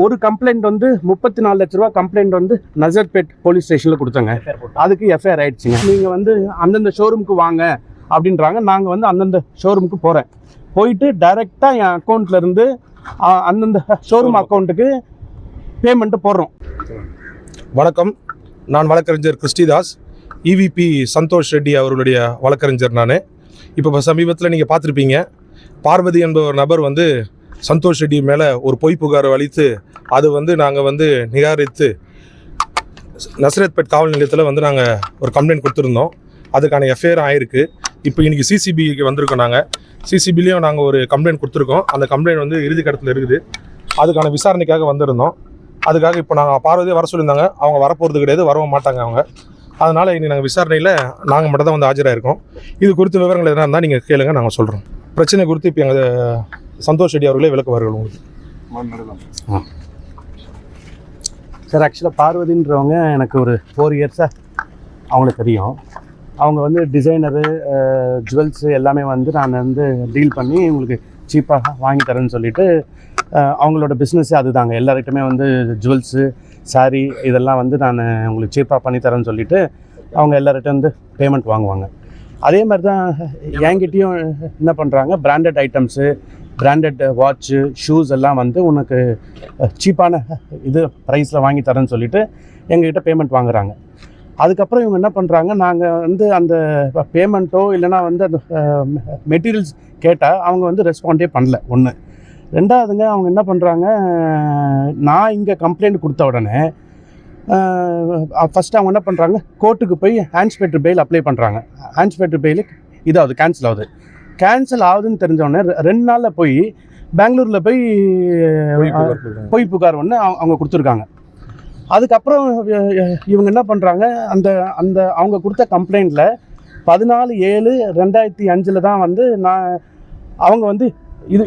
ஒரு கம்ப்ளைண்ட் வந்து 34 லட்ச ரூபா கம்ப்ளைண்ட் வந்து நசர்பேட் போலீஸ் ஸ்டேஷனில் கொடுத்தாங்க. அதுக்கு எஃப்ஐஆர் ஆயிடுச்சுங்க. நீங்கள் வந்து அந்தந்த ஷோரூமுக்கு வாங்க அப்படின்றாங்க. நாங்கள் வந்து அந்தந்த ஷோரூமுக்கு போகிறேன். போயிட்டு டைரெக்டாக என் அக்கௌண்ட்லேருந்து அந்தந்த ஷோரூம் அக்கௌண்ட்டுக்கு பேமெண்ட்டு போடுறோம். வணக்கம், நான் வழக்கறிஞர் கிறிஸ்டிதாஸ். இவிபி சந்தோஷ் ரெட்டி அவர்களுடைய வழக்கறிஞர் நான். இப்போ சமீபத்தில் நீங்கள் பார்த்துருப்பீங்க, பார்வதி என்ற ஒரு நபர் வந்து சந்தோஷ் ரெட்டி மேலே ஒரு பொய் புகார் அளித்து அது வந்து நாங்கள் வந்து நிராகரித்து நசரத்பேட் காவல் நிலையத்தில் வந்து நாங்கள் ஒரு கம்ப்ளைண்ட் கொடுத்துருந்தோம். அதுக்கான எஃப்ஐஆர் ஆகிருக்கு. இப்போ இன்றைக்கி சிசிபிக்கு வந்திருக்கோம். நாங்கள் சிசிபிலையும் நாங்கள் ஒரு கம்ப்ளைண்ட் கொடுத்துருக்கோம். அந்த கம்ப்ளைண்ட் வந்து இறுதி கட்டத்தில் இருக்குது. அதுக்கான விசாரணைக்காக வந்திருந்தோம். அதுக்காக இப்போ நாங்கள் பார்வதியை வர சொல்லியிருந்தாங்க. அவங்க வரப்போகிறது கிடையாது, வரவும் மாட்டாங்க அவங்க. அதனால் இனி நாங்கள் விசாரணையில் நாங்கள் மட்டும் தான் வந்து ஆஜராயிருக்கோம். இது குறித்து விவரங்கள் எதனா இருந்தால் நீங்கள் கேளுங்க, நாங்கள் சொல்கிறோம். பிரச்சனை குறித்து இப்போ எங்கள் சந்தோஷ் ரெட்டி அவர்களே விளக்குவார்கள் உங்களுக்கு. சார், ஆக்சுவலாக பார்வதின்றவங்க எனக்கு ஒரு 4 இயர்ஸாக அவங்களுக்கு தெரியும். அவங்க வந்து டிசைனரு, ஜுவல்ஸு எல்லாமே வந்து நான் வந்து டீல் பண்ணி உங்களுக்கு சீப்பாக வாங்கி தரேன்னு சொல்லிவிட்டு அவங்களோட பிஸ்னஸ்ஸே அதுதாங்க. எல்லார்கிட்டையுமே வந்து ஜுவல்ஸு, சாரீ இதெல்லாம் வந்து நான் உங்களுக்கு சீப்பாக பண்ணி தரேன்னு சொல்லிவிட்டு அவங்க எல்லார்கிட்ட வந்து பேமெண்ட் வாங்குவாங்க. அதே மாதிரி தான் என்கிட்டையும் என்ன பண்ணுறாங்க, branded items, branded watch, shoes எல்லாம் வந்து உனக்கு சீப்பான இது ப்ரைஸில் வாங்கி தரேன்னு சொல்லிவிட்டு எங்ககிட்ட பேமெண்ட் வாங்குறாங்க. அதுக்கப்புறம் இவங்க என்ன பண்ணுறாங்க, நாங்கள் வந்து அந்த பேமெண்ட்டோ இல்லைனா வந்து அந்த மெட்டீரியல்ஸ் கேட்டால் அவங்க வந்து ரெஸ்பாண்டே பண்ணல. ஒன்று. ரெண்டாவதுங்க, அவங்க என்ன பண்ணுறாங்க, நான் இங்கே கம்ப்ளைண்ட் கொடுத்த உடனே ஃபஸ்ட்டு அவங்க என்ன பண்ணுறாங்க, கோர்ட்டுக்கு போய் ஹேண்ட்ஸ்பேட்டர் பெயில் அப்ளை பண்ணுறாங்க. ஹேண்ட்ஸ்பேட்டர் பெயில் இதாகுது, கேன்சல் ஆகுது. கேன்சல் ஆகுதுன்னு தெரிஞ்சவொடனே 2 நாளில் போய் பெங்களூரில் போய் பொய் புகார் ஒன்று அவங்க கொடுத்துருக்காங்க. அதுக்கப்புறம் இவங்க என்ன பண்ணுறாங்க, அந்த அந்த அவங்க கொடுத்த கம்ப்ளைண்ட்டில் 14/7/2005 தான் வந்து அவங்க வந்து இது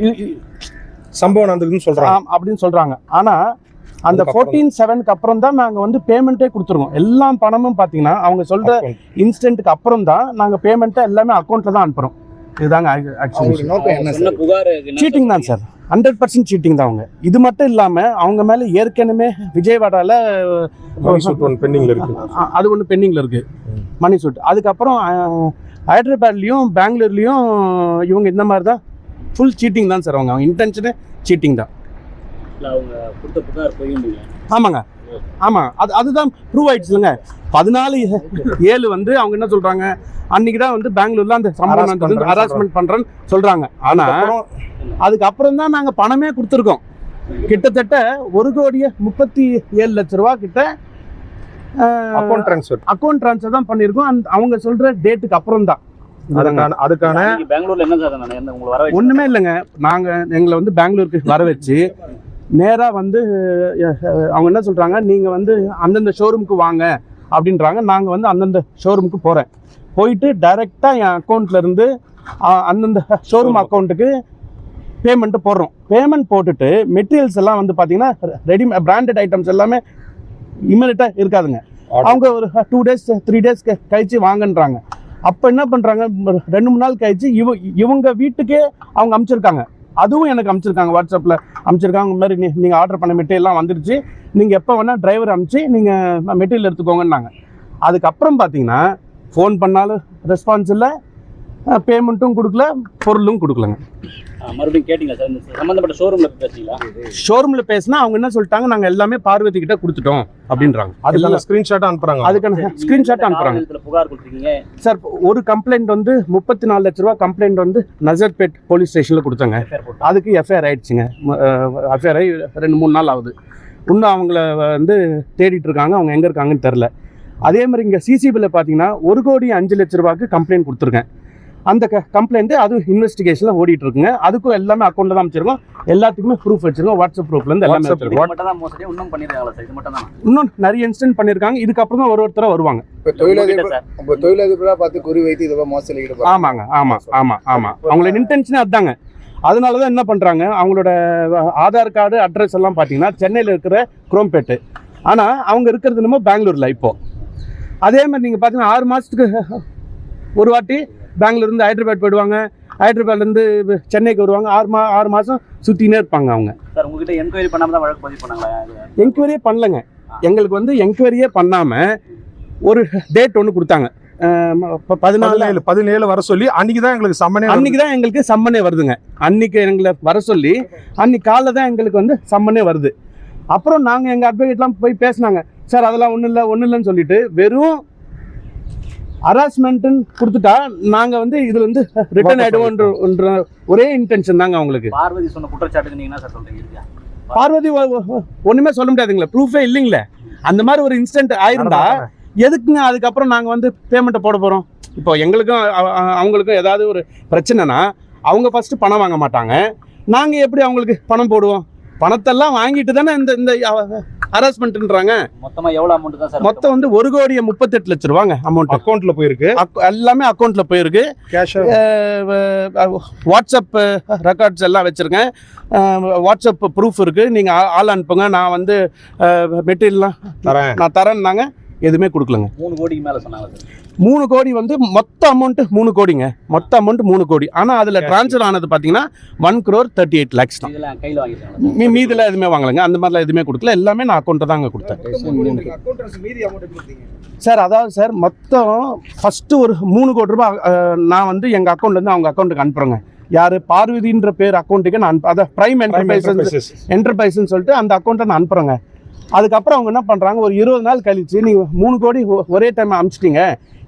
சம்பவம் நடந்துக்குன்னு சொல்கிறாங்க அப்படின்னு சொல்கிறாங்க. ஆனால் அந்த 14/7 அப்புறம் தான் நாங்கள் வந்து பேமெண்ட்டே கொடுத்துருவோம். எல்லா பணமும் பார்த்தீங்கன்னா அவங்க சொல்கிற இன்ஸ்டன்ட்டுக்கு அப்புறம் தான் நாங்கள் பேமெண்ட்டை எல்லாமே அக்கௌண்ட்டில் தான் அனுப்புகிறோம். இதுதாங்க ஆக்சுவலி சீட்டிங் தான் சார். 100% சீட்டிங் தான் அவங்க. இது மட்டும் இல்லாமல் அவங்க மேலே ஏற்கனவே விஜயவாடாவில் பெண்டிங்கில் இருக்குது. அது ஒன்று பெண்டிங்கில் இருக்குது, மணி சூட். அதுக்கப்புறம் ஹைதராபாத்லேயும் பெங்களூர்லேயும் இவங்க இந்த மாதிரி தான் ஃபுல் சீட்டிங் தான் சார். அவங்க இன்டென்ஷனே சீட்டிங் தான். ஆமாங்க, ஆமாம். அதுதான் ப்ரூவ் ஆயிடுச்சு இல்லைங்க. 14/7 வந்து அவங்க என்ன சொல்கிறாங்க, அன்றைக்கி தான் வந்து பெங்களூரில் அந்த சம்பவம் ஹராஸ்மெண்ட் பண்ணுறேன்னு சொல்கிறாங்க. ஆனால் அதுக்கப்புறம் தான் நாங்கள் பணமே கொடுத்துருக்கோம். கிட்டத்தட்ட 1,37 லட்ச ரூபா கிட்ட அக்கௌண்ட் ட்ரான்ஸ்ஃபர் தான் பண்ணியிருக்கோம். அவங்க சொல்கிற டேட்டுக்கு அப்புறம் தான். அதுக்கான பெங்களூர்ல என்ன சார் ஒன்றுமே இல்லைங்க. நாங்கள் எங்களை வந்து பெங்களூருக்கு வர வச்சு நேராக வந்து அவங்க என்ன சொல்கிறாங்க, நீங்கள் வந்து அந்தந்த ஷோரூமுக்கு வாங்க அப்படின்றாங்க. நாங்கள் வந்து அந்தந்த ஷோரூமுக்கு போகிறேன். போயிட்டு டைரெக்டாக என் அக்கௌண்ட்லேருந்து அந்தந்த ஷோரூம் அக்கௌண்ட்டுக்கு பேமெண்ட்டு போடுறோம். பேமெண்ட் போட்டுட்டு மெட்டீரியல்ஸ் எல்லாம் வந்து பார்த்தீங்கன்னா பிராண்டட் ஐட்டம்ஸ் எல்லாமே இம்மீடியட்டாக இருக்காதுங்க. அவங்க ஒரு 2 days 3 days கழிச்சு வாங்கன்றாங்க. அப்போ என்ன பண்ணுறாங்க, 2-3 நாள் கழிச்சு இவங்க வீட்டுக்கே அவங்க அனுப்பிச்சிருக்காங்க. அதுவும் எனக்கு அனுப்பிச்சிருக்காங்க, வாட்ஸ்அப்பில் அனுப்பிச்சிருக்காங்க. இந்த மாதிரி நீங்கள் ஆர்டர் பண்ண மெட்டீரியல்லாம் வந்துடுச்சு, நீங்கள் எப்போ வேணால் டிரைவர் அனுப்பிச்சு நீங்கள் மெட்டீரியல் எடுத்துக்கோங்கன்னாங்க. அதுக்கப்புறம் பார்த்தீங்கன்னா ஃபோன் பண்ணாலும் ரெஸ்பான்ஸ் இல்லை, பேமெண்ட்டும் கொடுக்கல, பொருளும் கொடுக்கலங்க. மறுபடியும் கேட்டிங்களா சார் சம்பந்தப்பட்ட ஷோரூமில் பேசுறீங்களா? ஷோரூமில் பேசினா அவங்க என்ன சொல்லிட்டாங்க, நாங்கள் எல்லாமே பார்வதி கிட்ட கொடுத்துட்டோம் அப்படின்றாங்க. அதுக்கான ஸ்க்ரீன்ஷாட் அனுப்புகிறாங்க. அதுக்கான ஸ்க்ரீன்ஷாட் அனுப்புகிறாங்க. புகார் கொடுத்துருக்கீங்க சார். ஒரு கம்ப்ளைண்ட் வந்து 34 லட்ச ரூபா கம்ப்ளைண்ட் வந்து நசர்பேட் போலீஸ் ஸ்டேஷனில் கொடுத்தாங்க. அதுக்கு எஃப்ஐஆர் ஆயிடுச்சுங்க. எஃப்ஐஆர் ஆகி 2-3 நாள் ஆகுது. இன்னும் அவங்கள வந்து தேடிட்டு இருக்காங்க. அவங்க எங்கே இருக்காங்கன்னு தெரில. அதே மாதிரி இங்கே சிசிபியில் பார்த்தீங்கன்னா 1,05,00,000 ரூபாய்க்கு கம்ப்ளைண்ட் கொடுத்துருக்கேன். அந்த கம்ப்ளைண்ட்டு அதுவும் இன்வெஸ்டிகேஷனில் ஓடிட்டு இருக்குங்க. அதுக்கும் எல்லாமே அக்கௌண்ட்டில் தான் அமைச்சிருக்கோம். எல்லாத்துக்குமே ப்ரூஃப் வச்சிருக்கோம். வாட்ஸ்அப் ப்ரூஃப்லேருந்து எல்லாமே இன்னும் நிறைய இன்ஸ்டன்ட் பண்ணியிருக்காங்க. இதுக்கப்புறம் தான் ஒருத்தராக வருவாங்க. தொழிலதிபராக பார்த்து குறி வைத்து இதெல்லாம் மோசடி. ஆமாங்க, ஆமாம் ஆமாம் ஆமாம். அவங்களோட இன்டென்ஷனே அதுதாங்க. அதனால தான் என்ன பண்ணுறாங்க, அவங்களோட ஆதார் கார்டு அட்ரஸ் எல்லாம் பார்த்தீங்கன்னா சென்னையில் இருக்கிற குரோம்பேட்டு. ஆனால் அவங்க இருக்கிறது என்னமோ பெங்களூரில். இப்போது அதே மாதிரி நீங்கள் பார்த்தீங்கன்னா 6 மாதத்துக்கு ஒரு வாட்டி பெங்களூர்லேருந்து ஹைதராபாத் போயிடுவாங்க. ஹைதராபாத்லேருந்து சென்னைக்கு வருவாங்க, 6 மாதம் சுற்றினே இருப்பாங்க அவங்க. சார் உங்ககிட்ட என்கொயரி பண்ணாம தான் வழக்கு பதிவு பண்ணாங்களா? என்கொயரியே பண்ணலங்க. எங்களுக்கு வந்து என்கொயரியே பண்ணாமல் ஒரு டேட் ஒன்று கொடுத்தாங்க, 17 வர சொல்லி அன்னைக்கு தான் எங்களுக்கு சம்மனே அன்னைக்கு தான் எங்களுக்கு சம்மனே வருதுங்க. அன்னைக்கு எங்களை வர சொல்லி அன்னைக்கு காலைல தான் எங்களுக்கு வந்து சம்மனே வருது. அப்புறம் நாங்கள் எங்கள் அட்வொகேட்லாம் போய் பேசினாங்க, சார் அதெல்லாம் ஒன்றும் இல்லைன்னு சொல்லிட்டு வெறும் ஹராஸ்மெண்ட்டுன்னு கொடுத்துட்டா நாங்கள் வந்து இதில் வந்து ரிட்டர்ன் ஆகிடுவோன்ற ஒரே இன்டென்ஷன் தாங்க அவங்களுக்கு. பார்வதி சொன்ன குற்றச்சாட்டுக்கு நீங்கள் என்ன சார் சொல்கிறீங்க? பார்வதி ஒன்றுமே சொல்ல முடியாதுங்களே, ப்ரூஃபே இல்லைங்களே. அந்த மாதிரி ஒரு இன்சிடென்ட் ஆயிருந்தா எதுக்குங்க அதுக்கப்புறம் நாங்கள் வந்து பேமெண்ட்டை போட போகிறோம்? இப்போ எங்களுக்கும் அவங்களுக்கும் ஏதாவது ஒரு பிரச்சனைனா அவங்க ஃபஸ்ட்டு பணம் வாங்க மாட்டாங்க, நாங்கள் எப்படி அவங்களுக்கு பணம் போடுவோம்? பணத்தெல்லாம் வாங்கிட்டு தானே இந்த ஹராஸ்மெண்ட்ன்றாங்க. மொத்தமாக எவ்வளோ அமௌண்ட் தான் சார்? மொத்தம் வந்து 1,38,00,000 ரூபாங்க அமௌண்ட். அக்கௌண்ட்ல போயிருக்கு, எல்லாமே அக்கௌண்ட்ல போயிருக்கு. வாட்ஸ்அப் ரெக்கார்ட்ஸ் எல்லாம் வச்சிருக்கேன், வாட்ஸ்அப் ப்ரூஃப் இருக்கு. நீங்க ஆள் அனுப்புங்க, நான் வந்து மெட்டீரியல்லாம் நான் தரேன்னாங்க. எதுவுமே கொடுக்கலங்க. 3 கோடிக்கு மேலே சொன்னாங்க சார். 3 கோடி வந்து மொத்த அமௌண்ட் 3 கோடிங்க. மொத்த அமௌண்ட் 3 கோடி. ஆனால் அதில் ட்ரான்ஸ்ஃபர் ஆனது பார்த்தீங்கன்னா 1,38 lakhs தான். இதெல்லாம் கையில் வாங்கிருக்காங்க. மீதில் எதுவுமே வாங்கலைங்க. அந்த மாதிரிலாம் எதுவுமே கொடுக்கல, எல்லாமே நான் அக்கௌண்ட்டை தாங்க கொடுத்தேன். சார் அதாவது சார் மொத்தம் ஃபஸ்ட்டு ஒரு 3 கோடி ரூபாய் நான் வந்து எங்கள் அக்கௌண்ட்லேருந்து அவங்க அக்கௌண்ட்டுக்கு அனுப்புகிறேங்க. யார் பார்வதின்ற பேர் அக்கௌண்ட்டுக்கு நான் அதான் ப்ரைம் என்டர்பிரைஸ்ன்னு சொல்லிட்டு அந்த அக்கௌண்ட்டை நான் அனுப்புகிறேங்க. அதுக்கப்புறம் அவங்க என்ன பண்ணுறாங்க, ஒரு 20 நாள் கழிச்சு நீங்கள் 3 கோடி ஒரே டைம் அனுப்பிச்சிட்டிங்க,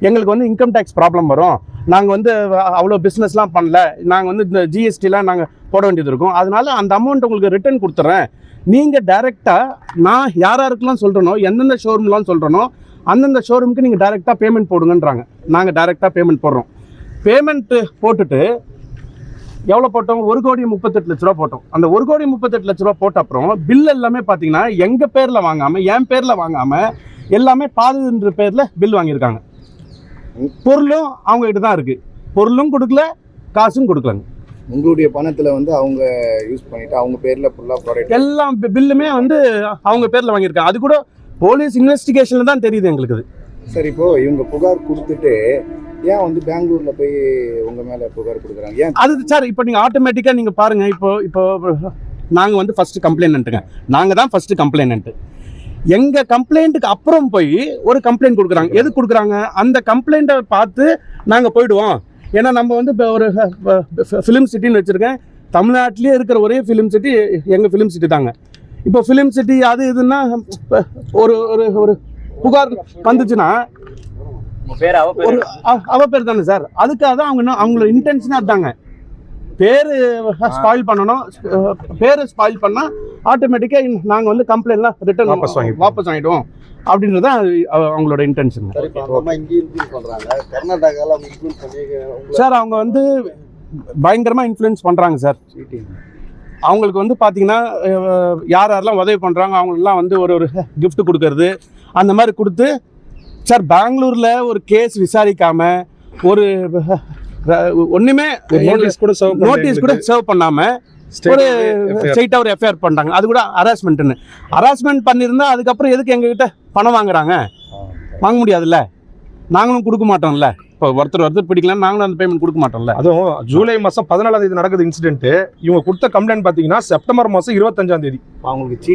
எங்களுக்கு வந்து இன்கம் டேக்ஸ் ப்ராப்ளம் வரும், நாங்கள் வந்து அவ்வளோ பிஸ்னஸ்லாம் பண்ணல, நாங்கள் வந்து இந்த ஜிஎஸ்டிலாம் நாங்கள் போட வேண்டியது இருக்கும், அதனால அந்த அமௌண்ட் உங்களுக்கு ரிட்டர்ன் கொடுத்துட்றேன், நீங்கள் டைரெக்டாக நான் யாருக்கெல்லாம் சொல்கிறனோ எந்தெந்த ஷோரூம்லாம் சொல்கிறனோ அந்தந்த ஷோரூமுக்கு நீங்கள் டைரெக்டாக பேமெண்ட் போடுங்கன்றாங்க. நாங்கள் டைரெக்டாக பேமெண்ட் போடுறோம். பேமெண்ட்டு போட்டுட்டு எவ்வளோ போட்டோம்? 1,38,00,000 ரூபா போட்டோம். அந்த 1,38,00,000 ரூபா போட்ட அப்புறம் பில் எல்லாமே பார்த்தீங்கன்னா எங்கள் பேரில் வாங்காமல் என் பேரில் வாங்காமல் எல்லாமே பாதுன்ற பேரில் பில் வாங்கியிருக்காங்க. பொருளும் அவங்ககிட்ட தான் இருக்குது, பொருளும் கொடுக்கல, காசும் கொடுக்கலங்க. உங்களுடைய பணத்தில் வந்து அவங்க யூஸ் பண்ணிட்டு அவங்க பேரில் ஃபுல்லாக ப்ராடக்ட் எல்லாம் பில்லுமே வந்து அவங்க பேரில் வாங்கியிருக்காங்க. அது கூட போலீஸ் இன்வெஸ்டிகேஷனில் தான் தெரியுது எங்களுக்கு அது. சரி, இப்போ இவங்க புகார் கொடுத்துட்டு ஏன் வந்து பெங்களூர்ல போய் உங்க மேல புகார் கொடுக்குறாங்க? ஏன் அது சார் இப்போ நீங்கள் ஆட்டோமேட்டிக்காக நீங்கள் பாருங்கள், இப்போ நாங்கள் வந்து ஃபஸ்ட்டு கம்ப்ளைண்ட்டுங்க, நாங்கள் தான் ஃபஸ்ட்டு கம்ப்ளைண்ட்டு. எங்கள் கம்ப்ளைண்ட்டுக்கு அப்புறம் போய் ஒரு கம்ப்ளைண்ட் கொடுக்குறாங்க. எது கொடுக்குறாங்க? அந்த கம்ப்ளைண்ட்டை பார்த்து நாங்கள் போயிடுவோம். ஏன்னா நம்ம வந்து இப்போ ஒரு ஃபிலிம் சிட்டின்னு வச்சுருக்கேன், தமிழ்நாட்டிலே இருக்கிற ஒரே ஃபிலிம் சிட்டி எங்கள் ஃபிலிம் சிட்டி தாங்க. இப்போ ஃபிலிம் சிட்டி அது இதுன்னா ஒரு ஒரு புகார் வந்துச்சுன்னா ஒரு அவ பேர் தானே சார். அதுக்காக தான் அவங்களோட இன்டென்ஷனாக இருந்தாங்க, பேர் ஸ்பாயில் பண்ணணும். பேரை ஸ்பாயில் பண்ணால் ஆட்டோமேட்டிக்காக நாங்கள் வந்து கம்ப்ளைண்ட்லாம் ரிட்டர்ன் வாபஸ் வாங்கிடுவோம் அப்படின்றது தான் அவங்களோட இன்டென்ஷன். சார் அவங்க வந்து பயங்கரமாக இன்ஃப்ளூயன்ஸ் பண்ணுறாங்க சார். அவங்களுக்கு வந்து பார்த்தீங்கன்னா யாரெல்லாம் உதவி பண்ணுறாங்க அவங்களெல்லாம் வந்து ஒரு கிஃப்ட் கொடுக்கறது அந்த மாதிரி கொடுத்து சார் பெங்களூரில் ஒரு கேஸ் விசாரிக்காமல் ஒரு ஒன்றுமே நோட்டீஸ் கூட சர்வ் பண்ணாமல் ஒரு ஸ்ட்ரெயிட்டாக ஒரு எஃப்ஐஆர் பண்ணுறாங்க. அது கூட ஹராஸ்மெண்ட் பண்ணியிருந்தா அதுக்கப்புறம் எதுக்கு எங்ககிட்ட பணம் வாங்குறாங்க? வாங்க முடியாதுல்ல, நாங்களும் கொடுக்க மாட்டோம்ல. இப்போ ஒருத்தர் பிடிக்கலாம், நாங்களும் அந்த பேமெண்ட் கொடுக்க மாட்டோம்ல. அதுவும் ஜூலை மாதம் 14ஆம் தேதி நடக்குது இன்சிடென்ட். இவங்க கொடுத்த கம்ப்ளைண்ட் பார்த்தீங்கன்னா செப்டம்பர் மாதம் 25ஆம் தேதி. அவங்களுக்கு